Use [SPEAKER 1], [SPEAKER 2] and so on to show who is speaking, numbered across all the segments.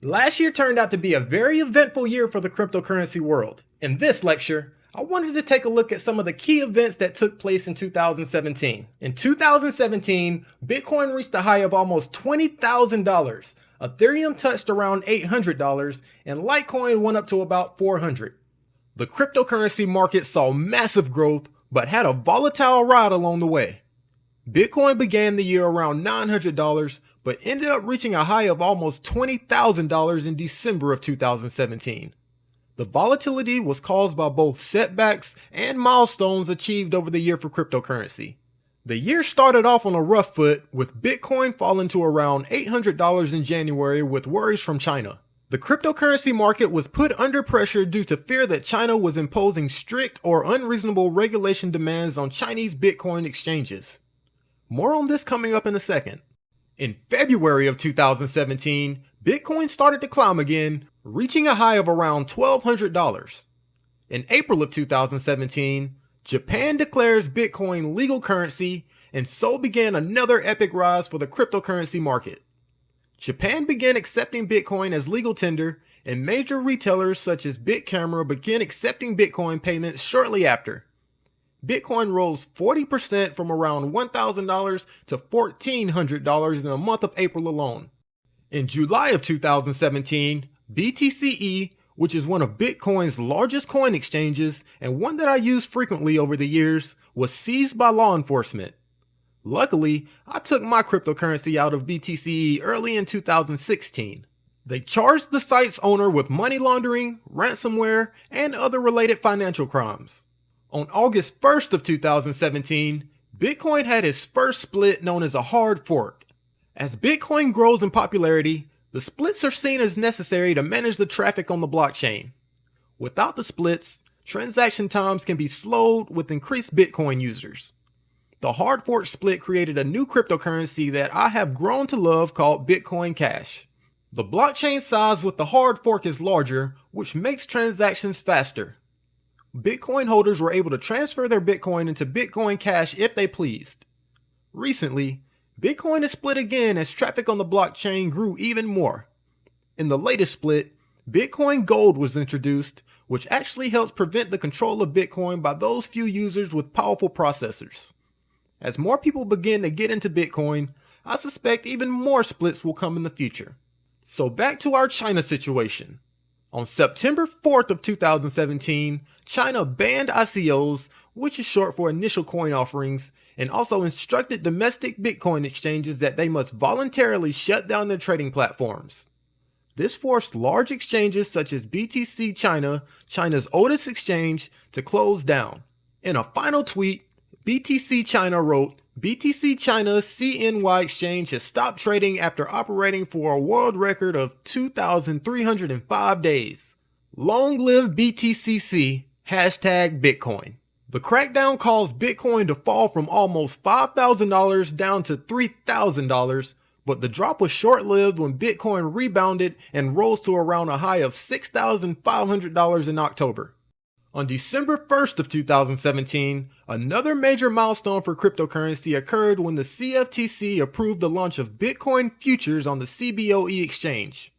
[SPEAKER 1] Last year turned out to be a very eventful year for the cryptocurrency world. In this lecture, I wanted to take a look at some of the key events that took place in 2017. In 2017, Bitcoin reached a high of almost $20,000. Ethereum touched around $800, and Litecoin went up to about $400. The cryptocurrency market saw massive growth, but had a volatile ride along the way. Bitcoin began the year around $900, but ended up reaching a high of almost $20,000 in December of 2017. The volatility was caused by both setbacks and milestones achieved over the year for cryptocurrency. The year started off on a rough foot, with Bitcoin falling to around $800 in January with worries from China. The cryptocurrency market was put under pressure due to fear that China was imposing strict or unreasonable regulation demands on Chinese Bitcoin exchanges. More on this coming up in a second. In February of 2017, Bitcoin started to climb again, reaching a high of around $1,200. In April of 2017, Japan declares Bitcoin legal currency, and so began another epic rise for the cryptocurrency market. Japan began accepting Bitcoin as legal tender, and major retailers such as BitCamera began accepting Bitcoin payments shortly after. Bitcoin rose 40% from around $1,000 to $1,400 in the month of April alone. In July of 2017, BTCE, which is one of Bitcoin's largest coin exchanges and one that I use frequently over the years, was seized by law enforcement. Luckily, I took my cryptocurrency out of BTCE early in 2016. They charged the site's owner with money laundering, ransomware, and other related financial crimes. On August 1st of 2017, Bitcoin had its first split known as a hard fork. As Bitcoin grows in popularity, the splits are seen as necessary to manage the traffic on the blockchain. Without the splits, transaction times can be slowed with increased Bitcoin users. The hard fork split created a new cryptocurrency that I have grown to love called Bitcoin Cash. The blockchain size with the hard fork is larger, which makes transactions faster. Bitcoin holders were able to transfer their Bitcoin into Bitcoin Cash if they pleased. Recently, Bitcoin is split again as traffic on the blockchain grew even more. In the latest split, Bitcoin Gold was introduced, which actually helps prevent the control of Bitcoin by those few users with powerful processors. As more people begin to get into Bitcoin, I suspect even more splits will come in the future. So back to our China situation. On September 4th of 2017, China banned ICOs, which is short for initial coin offerings, and also instructed domestic Bitcoin exchanges that they must voluntarily shut down their trading platforms. This forced large exchanges such as BTC China, China's oldest exchange, to close down. In a final tweet, BTC China wrote, "BTC China CNY exchange has stopped trading after operating for a world record of 2,305 days. Long live BTCC, #Bitcoin." The crackdown caused Bitcoin to fall from almost $5,000 down to $3,000, but the drop was short-lived when Bitcoin rebounded and rose to around a high of $6,500 in October. On December 1st of 2017, another major milestone for cryptocurrency occurred when the CFTC approved the launch of Bitcoin futures on the CBOE exchange.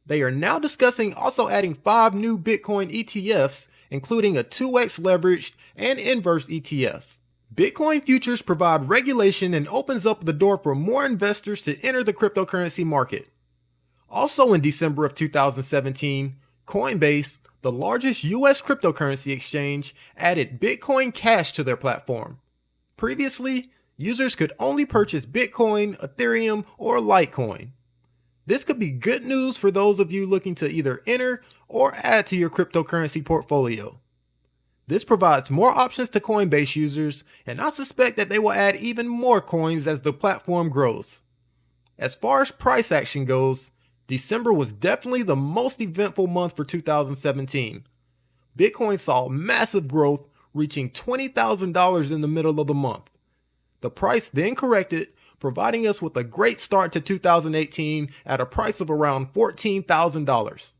[SPEAKER 1] They are now discussing also adding 5 new Bitcoin ETFs, including a 2x leveraged and inverse ETF. Bitcoin futures provide regulation and opens up the door for more investors to enter the cryptocurrency market. Also in December of 2017, Coinbase, the largest US cryptocurrency exchange, added Bitcoin Cash to their platform. Previously, users could only purchase Bitcoin, Ethereum, or Litecoin. This could be good news for those of you looking to either enter or add to your cryptocurrency portfolio. This provides more options to Coinbase users, and I suspect that they will add even more coins as the platform grows. As far as price action goes, December was definitely the most eventful month for 2017. Bitcoin saw massive growth, reaching $20,000 in the middle of the month. The price then corrected, providing us with a great start to 2018 at a price of around $14,000.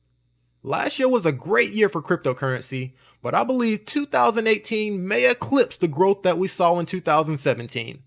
[SPEAKER 1] Last year was a great year for cryptocurrency, but I believe 2018 may eclipse the growth that we saw in 2017.